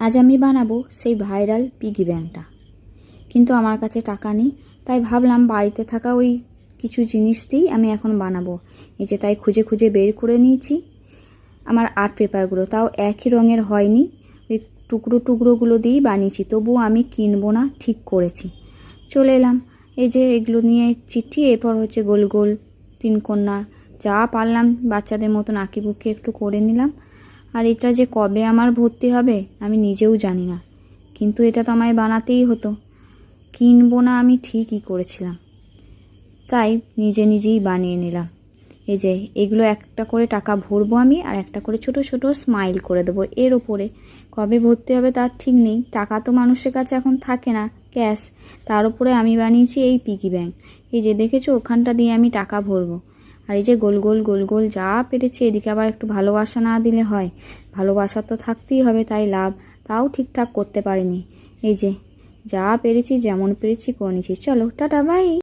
আজ আমি বানাবো সেই ভাইরাল পিগি ব্যাংকটা, কিন্তু আমার কাছে টাকা নেই। তাই ভাবলাম বাড়িতে থাকা ওই কিছু জিনিস দিয়েই আমি এখন বানাবো। এই যে তাই খুঁজে খুঁজে বের করে নিয়েছি আমার আর্ট পেপারগুলো, তাও একই রঙের হয়নি, ওই টুকরো টুকরোগুলো দিয়েই বানিয়েছি। তবুও আমি কিনবো না ঠিক করেছি। চলে এলাম, এই যে এগুলো নিয়ে চিঠি, এরপর হচ্ছে গোল গোল তিনকোনা যা পারলাম বাচ্চাদের মতন আঁকিবুকি একটু করে নিলাম। আর এটা যে কবে আমার ভর্তি হবে আমি নিজেও জানি না, কিন্তু এটা তো আমায় বানাতেই হতো। কিনবো না আমি ঠিকই করেছিলাম, তাই নিজে নিজেই বানিয়ে নিলাম। এই যে এগুলো একটা করে টাকা ভরবো আমি, আর একটা করে ছোট ছোট স্মাইল করে দেবো এর ওপরে। কবে ভর্তি হবে তার ঠিক নেই, টাকা তো মানুষের কাছে এখন থাকে না ক্যাশ, তার উপরে আমি বানিয়েছি এই পিগি ব্যাংক। এই যে দেখেছো ওখানটা দিয়ে আমি টাকা ভরবো। আর এই যে গোল গোল গোল গোল যা পেরেছি, এদিকে আবার একটু ভালোবাসা না দিলে হয়, ভালোবাসা তো থাকতেই হবে, তাই লাভ তাও ঠিকঠাক করতে পারিনি। এই যে যা পেরেছি যেমন পেরেছি করে নিয়েছি। চলো টাটা বাই।